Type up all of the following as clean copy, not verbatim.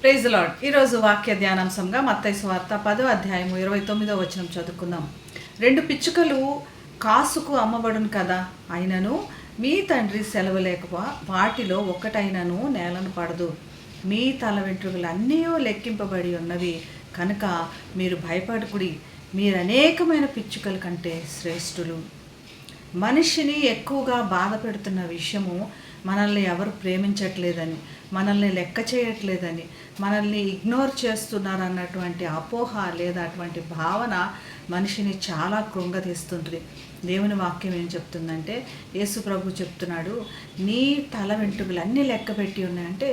Praise lord. ఈరోజు వాక్య ధ్యానాంశంగా మత్తయి సువార్త 10వ అధ్యాయము 29వ వచనం చదువుకుందాం. 2 పిచ్చుకలు కాసుకు అమ్మబడును కదా, అయినను మీ తండ్రి సెలవు లేకపో వాటిలో ఒక్కటైనను నేలను పడదు. మీ తల వెంట్రుకలు అన్నీ లెక్కింపబడి ఉన్నవి కనుక మీరు భయపడకుడి, మీరు అనేకమైన పిచ్చుకల కంటే శ్రేష్ఠులు. మనిషిని ఎక్కువగా బాధ పెడుతున్న విషయము మనల్ని ఎవరు ప్రేమించట్లేదని, మనల్ని లెక్క చేయట్లేదని, మనల్ని ఇగ్నోర్ చేస్తున్నారు అన్నటువంటి అపోహ లేదా అటువంటి భావన మనిషిని చాలా కృంగతీస్తుంటుంది. దేవుని వాక్యం ఏం చెప్తుందంటే, యేసు ప్రభు చెప్తున్నాడు, నీ తల వెంట్రుకలు అన్నీ లెక్క పెట్టి ఉన్నాయంటే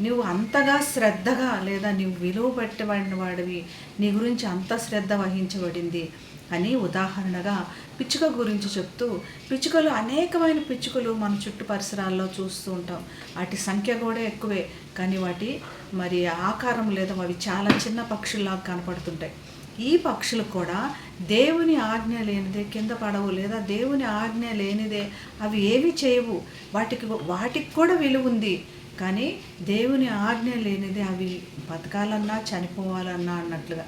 నువ్వు అంతగా శ్రద్ధగా లేదా నువ్వు విలువ పెట్టబడిన వాడివి, నీ గురించి అంత శ్రద్ధ వహించబడింది అని ఉదాహరణగా పిచ్చుక గురించి చెప్తూ, పిచ్చుకలు అనేకమైన పిచ్చుకలు మన చుట్టూ పరిసరాల్లో చూస్తూ ఉంటాం. వాటి సంఖ్య కూడా ఎక్కువే, కానీ వాటి మరి ఆకారం లేదా అవి చాలా చిన్న పక్షుల్లాగా కనపడుతుంటాయి. ఈ పక్షులు కూడా దేవుని ఆజ్ఞ లేనిదే కింద పడవు, లేదా దేవుని ఆజ్ఞ లేనిదే అవి ఏవి చేయవు. వాటికి కూడా విలువ ఉంది, కానీ దేవుని ఆజ్ఞ లేనిదే అవి బతకాలన్నా చనిపోవాలన్నా అన్నట్లుగా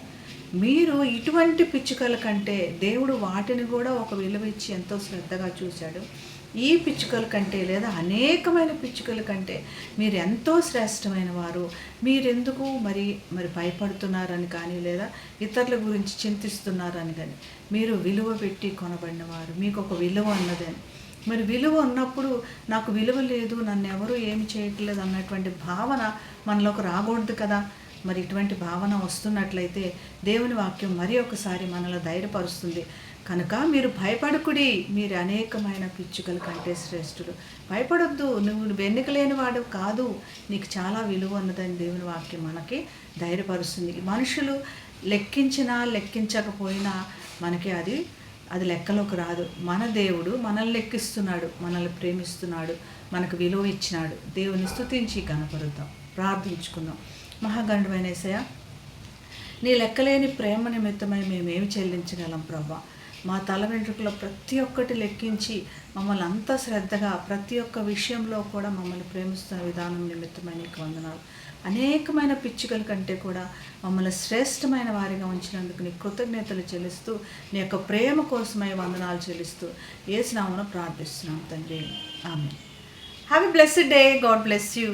మీరు ఇటువంటి పిచ్చుకల కంటే దేవుడు వాటిని కూడా ఒక విలువ ఇచ్చి ఎంతో శ్రద్ధగా చూశాడు. ఈ పిచ్చుకల కంటే లేదా అనేకమైన పిచ్చుకల కంటే మీరు ఎంతో శ్రేష్టమైన వారు. మీరెందుకు మరి భయపడుతున్నారని కానీ, లేదా ఇతరుల గురించి చింతిస్తున్నారని కానీ, మీరు విలువ పెట్టి కొనబడినవారు, మీకు ఒక విలువ అన్నదని. మరి విలువ ఉన్నప్పుడు నాకు విలువ లేదు, నన్ను ఎవరు ఏమి చేయట్లేదు అన్నటువంటి భావన మనలోకి రాకూడదు కదా. మరి ఇటువంటి భావన వస్తున్నట్లయితే దేవుని వాక్యం మరి ఒకసారి మనలో ధైర్యపరుస్తుంది. కనుక మీరు భయపడకుడి, మీరు అనేకమైన పిచ్చుకల కంటే శ్రేష్ఠులు. భయపడొద్దు, నువ్వు వెన్నుకలేని వాడు కాదు, నీకు చాలా విలువ ఉన్నదని దేవుని వాక్యం మనకి ధైర్యపరుస్తుంది. మనుషులు లెక్కించినా లెక్కించకపోయినా మనకి అది లెక్కలోకి రాదు. మన దేవుడు మనల్ని లెక్కిస్తున్నాడు, మనల్ని ప్రేమిస్తున్నాడు, మనకు విలువ ఇచ్చినాడు. దేవుని స్తుతించి కనపరుద్దాం, ప్రార్థించుకుందాం. మహాగణుడైన యేసయ్య, నీ లెక్కలేని ప్రేమ నిమిత్తమై మేమేమి చెల్లించగలం ప్రభా? మా తల వెంట్రుకలో ప్రతి ఒక్కటి లెక్కించి మమ్మల్ని అంత శ్రద్ధగా ప్రతి ఒక్క విషయంలో కూడా మమ్మల్ని ప్రేమిస్తున్న విధానం నిమిత్తమై నీకు వందనాలు. అనేకమైన పిచ్చుకల కంటే కూడా మమ్మల్ని శ్రేష్టమైన వారిగా ఉంచినందుకు నీ కృతజ్ఞతలు చెల్లిస్తూ, నీ యొక్క ప్రేమ కోసమై వందనాలు చెల్లిస్తూ యేసు నామమున ప్రార్థిస్తున్నాం తండ్రి, amen. Have a blessed day. God bless you.